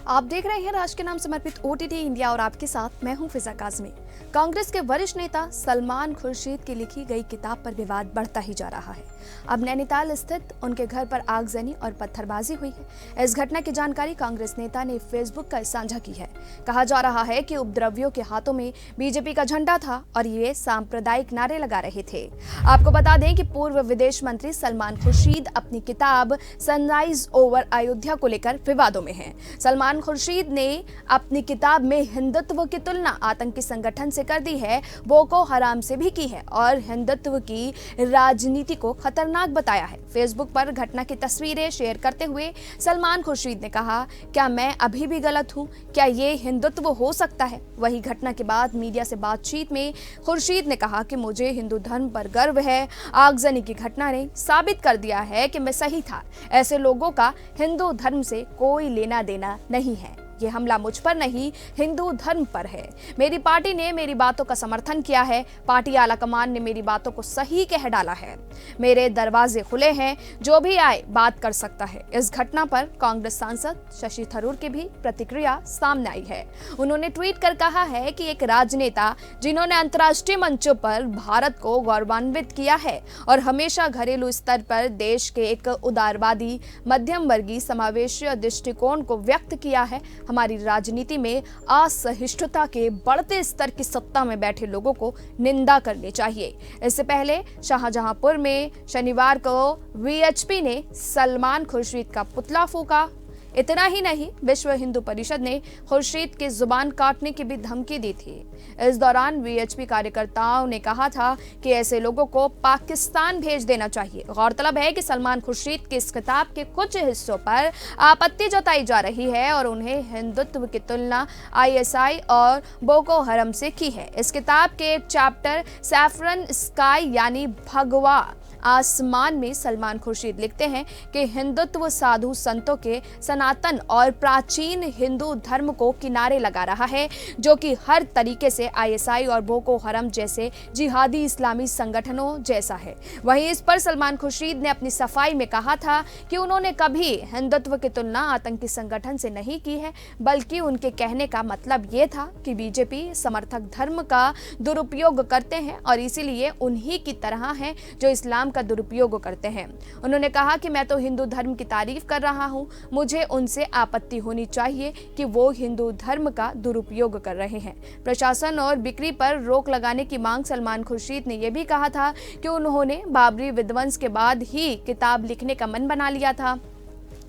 आप देख रहे हैं राष्ट्र के नाम समर्पित ओटीटी इंडिया और आपके साथ मैं हूं फिजा काज़मी। कांग्रेस के वरिष्ठ नेता सलमान खुर्शीद की लिखी गई किताब पर विवाद बढ़ता ही जा रहा है। अब नैनीताल स्थित उनके घर पर आगजनी और पत्थरबाजी हुई है। इस घटना की जानकारी कांग्रेस नेता ने फेसबुक पर साझा की है। कहा जा रहा है कि उपद्रवियों के हाथों में बीजेपी का झंडा था और ये सांप्रदायिक नारे लगा रहे थे। आपको बता दें कि पूर्व विदेश मंत्री सलमान खुर्शीद अपनी किताब सनराइज ओवर अयोध्या को लेकर विवादों में हैं। सलमान खुर्शीद ने अपनी किताब में हिंदुत्व की तुलना आतंकी संगठन से कर दी है, बोको हराम से भी की है और हिंदुत्व की राजनीति को खतरनाक बताया है। फेसबुक पर घटना की तस्वीरें शेयर करते हुए सलमान खुर्शीद ने कहा, क्या मैं अभी भी गलत हूं? क्या ये हिंदुत्व हो सकता है? वही घटना के बाद मीडिया से बातचीत में खुर्शीद ने कहा कि मुझे हिंदू धर्म पर गर्व है। आगजनी की घटना ने साबित कर दिया है कि मैं सही था। ऐसे लोगों का हिंदू धर्म से कोई लेना देना नहीं है। ये हमला मुझ पर नहीं, हिंदू धर्म पर है। मेरी पार्टी ने मेरी बातों का समर्थन किया है। पार्टी आलाकमान ने मेरी बातों को सही कह डाला है। मेरे दरवाजे खुले हैं, जो भी आए बात कर सकता है। इस घटना पर कांग्रेस सांसद शशि थरूर की भी प्रतिक्रिया सामने आई है। उन्होंने ट्वीट कर कहा है कि एक राजनेता जिन्होंने अंतर्राष्ट्रीय मंचों पर भारत को गौरवान्वित किया है और हमेशा घरेलू स्तर पर देश के एक उदारवादी मध्यम वर्गीय समावेशी दृष्टिकोण को व्यक्त किया है, हमारी राजनीति में असहिष्णुता के बढ़ते स्तर की सत्ता में बैठे लोगों को निंदा करनी चाहिए। इससे पहले शाहजहांपुर में शनिवार को वीएचपी ने सलमान खुर्शीद का पुतला फूका। इतना ही नहीं, विश्व हिंदू परिषद ने खुर्शीद की जुबान काटने की भी धमकी दी थी। इस दौरान वीएचपी कार्यकर्ताओं ने कहा था कि ऐसे लोगों को पाकिस्तान भेज देना चाहिए। गौरतलब है कि सलमान खुर्शीद की इस किताब के कुछ हिस्सों पर आपत्ति जताई जा रही है और उन्हें हिंदुत्व की तुलना आईएसआई और बोको हरम से की है। इस किताब के एक चैप्टर सैफरन स्काई यानी भगवा आसमान में सलमान खुर्शीद लिखते हैं कि हिंदुत्व साधु संतों के सनातन और प्राचीन हिंदू धर्म को किनारे लगा रहा है, जो कि हर तरीके से आईएसआई और बोको हरम जैसे जिहादी इस्लामी संगठनों जैसा है। वहीं इस पर सलमान खुर्शीद ने अपनी सफाई में कहा था कि उन्होंने कभी हिंदुत्व की तुलना आतंकी संगठन से नहीं की है, बल्कि उनके कहने का मतलब ये था कि बीजेपी समर्थक धर्म का दुरुपयोग करते हैं और इसीलिए उन्हीं की तरह हैं जो इस्लाम का दुरुपयोग करते हैं। उन्होंने कहा कि मैं तो हिंदू धर्म की तारीफ कर रहा हूं, मुझे उनसे आपत्ति होनी चाहिए कि वो हिंदू धर्म का दुरुपयोग कर रहे हैं। प्रशासन और बिक्री पर रोक लगाने की मांग सलमान खुर्शीद ने यह भी कहा था कि उन्होंने बाबरी विध्वंस के बाद ही किताब लिखने का मन बना लिया था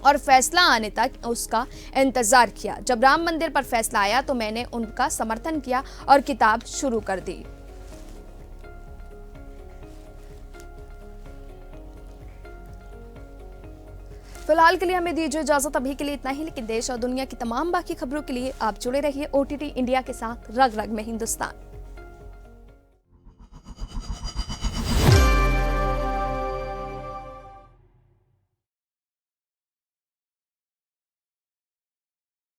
और फैसला आने तक उसका इंतजार किया। जब राम मंदिर पर फैसला आया तो मैंने उनका समर्थन किया और किताब शुरू कर दी। फिलहाल के लिए हमें दीजिए इजाजत। अभी के लिए इतना ही, लेकिन देश और दुनिया की तमाम बाकी खबरों के लिए आप जुड़े रहिए ओटीटी इंडिया के साथ। रग रग में हिंदुस्तान।